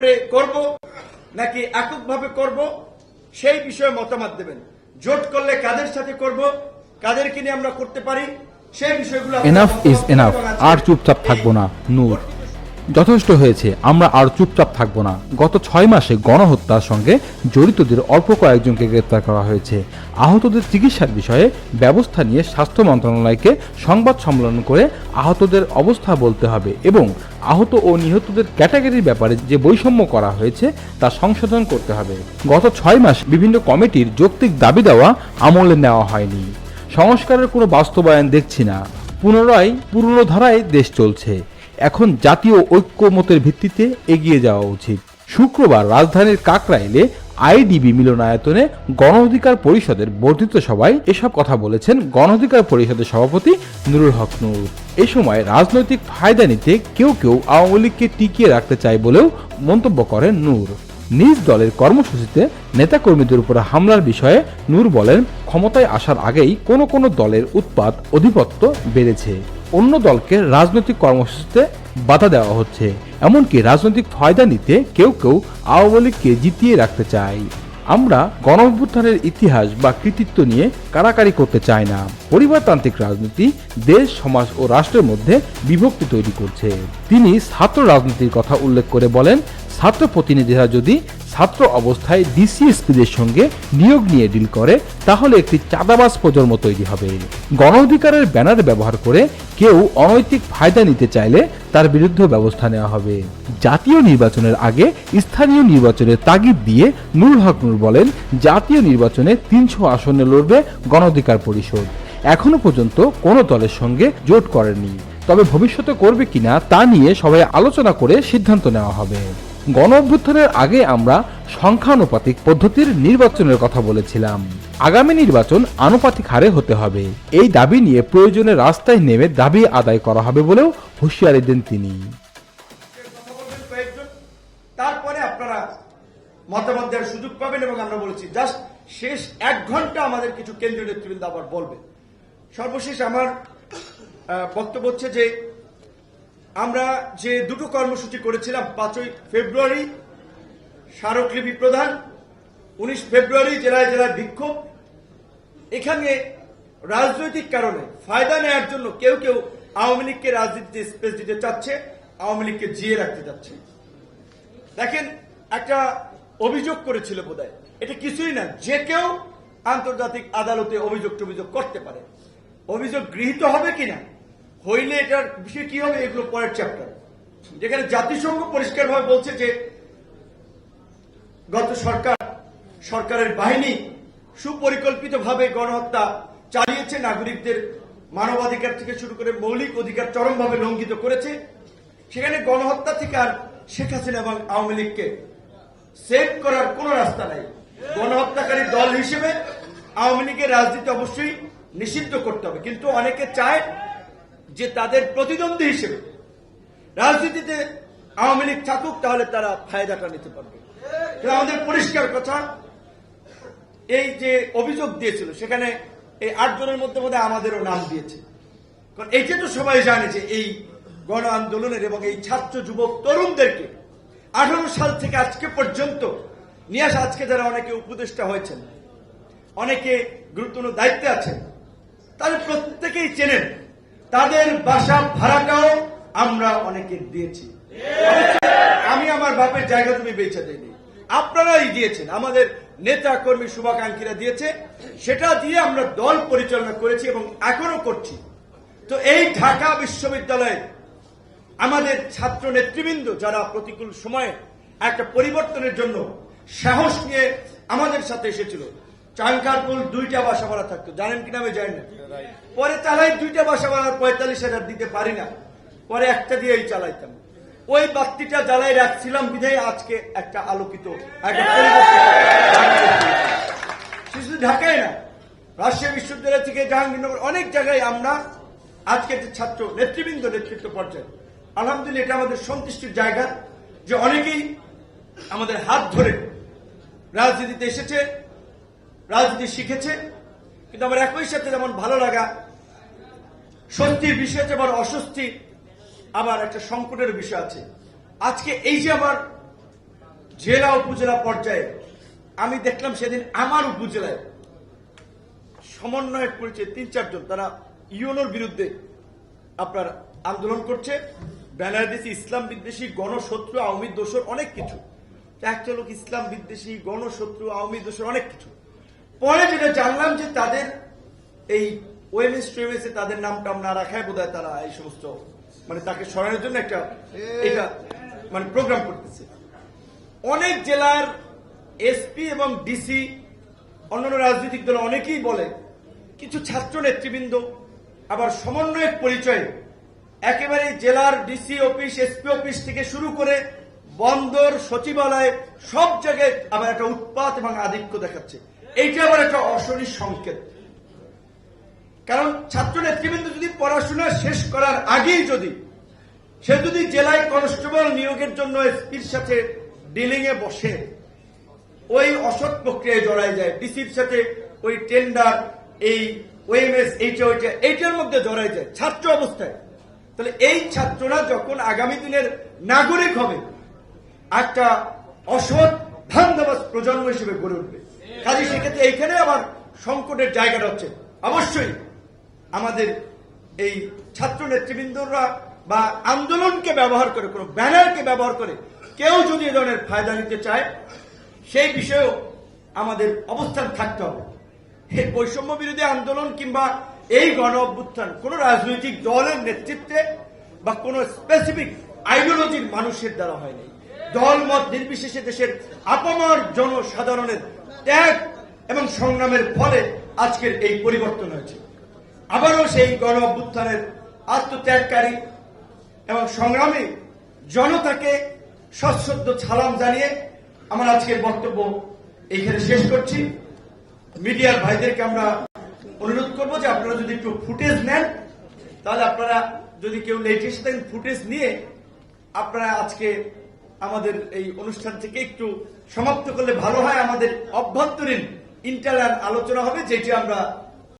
করব নাকি এককভাবে করব সেই বিষয়ে মতামত দেবেন। জোট করলে কাদের সাথে করব, কাদেরকে নিয়ে আমরা করতে পারি সেই বিষয়গুলো। এনাফ ইজ এনাফ, আর চুপচাপ থাকবো না। নূর, যথেষ্ট হয়েছে, আমরা আর চুপচাপ থাকবো না। গত 6 মাসে গণহত্যার সঙ্গে জড়িতদের অল্প কয়েকজনকে গ্রেপ্তার করা হয়েছে। আহতদের চিকিৎসার বিষয়ে ব্যবস্থা নিয়ে স্বাস্থ্য মন্ত্রণালয়কে সংবাদ সম্মেলন করে আহতদের অবস্থা বলতে হবে এবং আহত ও নিহতদের ক্যাটাগরির ব্যাপারে যে বৈষম্য করা হয়েছে তা সংশোধন করতে হবে। গত 6 মাস বিভিন্ন কমিটির যৌক্তিক দাবি দেওয়া আমলে নেওয়া হয়নি। সংস্কারের কোনো বাস্তবায়ন দেখছি না। পুনরায় পুরনো ধারায় দেশ চলছে। এখন জাতীয় ঐক্যমতের ভিত্তিতে এগিয়ে যাওয়া উচিত। শুক্রবার রাজধানীর কাকরাইলে আইডিবি মিলনায়তনে গণ অধিকার পরিষদের বর্ধিত সভায় এসব কথা বলেছেন গণ অধিকার পরিষদের সভাপতি নুরুল হক নূর। এ সময় রাজনৈতিক ফায়দা নিতে কেউ কেউ আওয়ামী লীগকে টিকিয়ে রাখতে চায় বলেও মন্তব্য করেন নূর। নিজ দলের কর্মসূচিতে নেতাকর্মীদের উপর হামলার বিষয়ে নূর বলেন, ক্ষমতায় আসার আগেই কোনো কোনো দলের উৎপাত আধিপত্য বেড়েছে। অন্য দলকে রাজনৈতিক কর্মসূচিতে বাধা দেওয়া হচ্ছে। এমনকি রাজনৈতিক ফায়দা নিতে কেউ কেউ আওয়ামী লীগকে জিতিয়ে রাখতে চায়। আমরা গণঅভ্যুত্থানের ইতিহাস বা কৃতিত্ব নিয়ে কাড়াকাড়ি করতে চাই না। পরিবারতান্ত্রিক রাজনীতি দেশ, সমাজ ও রাষ্ট্রের মধ্যে বিভক্তি তৈরি করছে। তিনি ছাত্র রাজনীতির কথা উল্লেখ করে বলেন, ছাত্র প্রতিনিধিরা যদি ছাত্র অবস্থায় ডিসিএসপিদের সঙ্গে নিয়োগ নিয়ে ডিল করে তাহলে একটি চাঁদাবাজ প্রজন্ম তৈরি হবে। গণ অধিকারের ব্যানার ব্যবহার করে কেউ অনৈতিক ফায়দা নিতে চাইলে তার বিরুদ্ধে ব্যবস্থা নেওয়া হবে। জাতীয় নির্বাচনের আগে স্থানীয় নির্বাচনের তাগিদ দিয়ে নুরুল হক নূর বলেন, জাতীয় নির্বাচনে 300 আসনে লড়বে গণ অধিকার পরিষদ। এখনো পর্যন্ত কোনো দলের সঙ্গে জোট করেনি, তবে ভবিষ্যতে করবে কিনা তা নিয়ে সবাই আলোচনা করে সিদ্ধান্ত নেওয়া হবে। গণ অভ্যুত্থানের আগে আমরা সংখ্যানুপাতিক পদ্ধতির নির্বাচনের কথা বলেছিলাম। আগামী নির্বাচন আনুপাতিক হারে হতে হবে। এই দাবি নিয়ে প্রয়োজনে রাস্তায় নেমে দাবি আদায় করা হবে বলেও হুঁশিয়ারি দেন তিনি। তারপরে আপনারা মতামত দেওয়ার সুযোগ পাবেন এবং আমরা বলেছি জাস্ট শেষ 1 ঘন্টা আমাদের কিছু কেন্দ্রীয় নেতৃবৃন্দ আবার বলবে। সর্বশেষ আমার বক্তব্য হচ্ছে যে আমরা যে দুটো কর্মসূচি করেছিলাম, 5ই ফেব্রুয়ারি স্মারকলিপি প্রদান, 19 ফেব্রুয়ারি জেলায় জেলায় বিক্ষোভ। এখানে রাজনৈতিক কারণে ফায়দা নেওয়ার জন্য কেউ কেউ আওয়ামী লীগকে রাজনীতিতে স্পেস দিতে চাচ্ছে, আওয়ামী লীগকে জিয়ে রাখতে চাচ্ছে। দেখেন, একটা অভিযোগ করেছিল বোধহয়, এটা কিছুই না, যে কেউ আন্তর্জাতিক আদালতে অভিযোগ করতে পারে। অভিযোগ গৃহীত হবে কিনা, হইলে এটার বিষয় কি হবে, এগুলো পরের চ্যাপ্টার। যেখানে জাতিসংঘ পরিষ্কারভাবে বলছে যে গত সরকারের বাহিনী সুপরিকল্পিতভাবে গণহত্যা চালিয়েছে, নাগরিকদের মানবাধিকার থেকে শুরু করে মৌলিক অধিকার চরমভাবে লঙ্ঘিত করেছে। সেখানে গণহত্যা থেকে আর শেখ হাসিনা এবং আওয়ামী লীগকে সেভ করার কোন রাস্তা নাই। গণহত্যাকারী দল হিসেবে আওয়ামী লীগের রাজনীতি অবশ্যই নিষিদ্ধ করতে হবে, কিন্তু অনেকে চায় যে তাদের প্রতিদ্বন্দ্বী হিসেবে রাজনীতিতে আওয়ামী লীগ থাকুক, তাহলে তারা ফায়দাটা নিতে পারবে। আমাদের পরিষ্কার কথা, এই যে অভিযোগ দিয়েছিল সেখানে এই 8 জনের মধ্যে আমাদেরও নাম দিয়েছে। কারণ এইটা তো সবাই জানে যে এই গণ আন্দোলনের এবং এই ছাত্র যুবক তরুণদেরকে 18 সাল থেকে আজকে পর্যন্ত নিয়ে আসা, আজকে যারা অনেকে উপদেষ্টা হয়েছেন, অনেকে গুরুত্বপূর্ণ দায়িত্বে আছেন, তাদের প্রত্যেকেই চেনেন। তাদের বাসা ভাড়াটাও আমরা অনেকে দিয়েছি। আমি আমার বাপের জায়গা তুমি বেচে দেয়নি, আপনারাই দিয়েছেন, আমাদের নেতা কর্মী শুভাকাঙ্ক্ষীরা দিয়েছে। সেটা দিয়ে আমরা দল পরিচালনা করেছি এবং এখনো করছি। তো এই ঢাকা বিশ্ববিদ্যালয়ে আমাদের ছাত্র নেতৃবৃন্দ যারা প্রতিকূল সময়ে একটা পরিবর্তনের জন্য সাহস নিয়ে আমাদের সাথে এসেছিল। চাঙ্কারপুল 2টা বাসা ভাড়া থাকতো, জানেন কিনা আমি জানি না। পরে চালাই 2টা বাসা ভাড়া 45,000 দিতে পারি না, পরে একটা দিয়েই চালাইতাম। ওই বাতিটা জ্বালাই রাখছিলাম বিধায় আজকে একটা আলোকিত একটা শুধু ঢাকায় না, রাজশাহী বিশ্ববিদ্যালয় থেকে জাহাঙ্গীরনগর অনেক জায়গায় আমরা আজকে যে ছাত্র নেতৃবৃন্দ নেতৃত্ব পর্যায়ে, আলহামদুলিল্লাহ এটা আমাদের সন্তুষ্টির জায়গা যে অনেকেই আমাদের হাত ধরে রাজনীতিতে এসেছে, রাজনীতি শিখেছে। কিন্তু আমার একই সাথে যেমন ভালো লাগা, স্বস্তির বিষয় আছে, আবার অস্বস্তি, আবার একটা সংকটের বিষয় আছে। আজকে এই যে আবার জেলা উপজেলা পর্যায়ে আমি দেখলাম সেদিন আমার উপজেলায় সমন্বয়ক করেছে 3-4 জন, তারা ইউনোর বিরুদ্ধে আপনার আন্দোলন করছে, ব্যানার দিয়েছে ইসলাম বিদ্বেষী, গণশত্রু, আওয়ামী দোসর, অনেক কিছু। একটা লোক ইসলাম বিদ্বেষী, গণশত্রু, আওয়ামী দোসর, অনেক কিছু। পরে যেটা জানলাম যে তাদের এই ওএমএস টোএমএসে তাদের নাম টাম না রাখায় বোধহয় তারা এই সমস্ত মানে তাকে সরানোর জন্য একটা এটা মানে প্রোগ্রাম করতেছে। অনেক জেলার এসপি এবং ডিসি, অন্যান্য রাজনৈতিক দল অনেকেই বলে, কিছু ছাত্র নেতৃবৃন্দ আবার সমন্বয়ক পরিচয়ে একেবারে জেলার ডিসি অফিস, এসপি অফিস থেকে শুরু করে বন্দর, সচিবালয়, সব জায়গায় আবার একটা উৎপাত এবং আধিক্য দেখাচ্ছে। এইটা আবার একটা অশনি সংকেত। কারণ ছাত্র নেতৃবৃন্দ যদি পড়াশোনা শেষ করার আগেই সে যদি জেলায় কনস্টেবল নিয়োগের জন্য এসপির সাথে ডিলিং এ বসে ওই অসৎ প্রক্রিয়ায় জড়ায় যায়, ডিসির সাথে ওই টেন্ডার, এই ওএমএস, এইটার মধ্যে জড়ায় যায় ছাত্র অবস্থায়, তাহলে এই ছাত্ররা যখন আগামী দিনের নাগরিক হবে একটা অসৎ ধান্দাবাজ প্রজন্ম হিসেবে গড়ে উঠবে। কাজে সেক্ষেত্রে এইখানে আবার সংকটের জায়গাটা হচ্ছে অবশ্যই আমাদের এই ছাত্র নেতৃবৃন্দরা বা আন্দোলনকে ব্যবহার করে, কোন ব্যানারকে ব্যবহার করে কেউ যদি এ ধরনের ফায়দা নিতে চায়, সেই বিষয়েও আমাদের অবস্থান থাকতে হবে। এই বৈষম্য বিরোধী আন্দোলন কিংবা এই গণ অভ্যুত্থান কোন রাজনৈতিক দলের নেতৃত্বে বা কোন স্পেসিফিক আইডিওলজির মানুষের দ্বারা হয়নি। দল মত নির্বিশেষে দেশের আপামর জনসাধারণের ত্যাগ এবং সংগ্রামের ফলে আজকের এই পরিবর্তন হয়েছে। আবারও সেই গণ অভ্যুত্থানের আত্মত্যাগকারী এবং সংগ্রামী জনতাকে সশ্রদ্ধ সালাম জানিয়ে আমার আজকের বক্তব্য এইখানে শেষ করছি। মিডিয়ার ভাইদেরকে আমরা অনুরোধ করবো যে আপনারা যদি একটু ফুটেজ নেন, তাহলে আপনারা যদি কেউ লেট এসে থাকেন ফুটেজ নিয়ে আপনারা আজকে আমাদের এই অনুষ্ঠান থেকে একটু সমাপ্ত করলে ভালো হয়। আমাদের অভ্যন্তরীণ ইন্টারনাল আলোচনা হবে, যেটি আমরা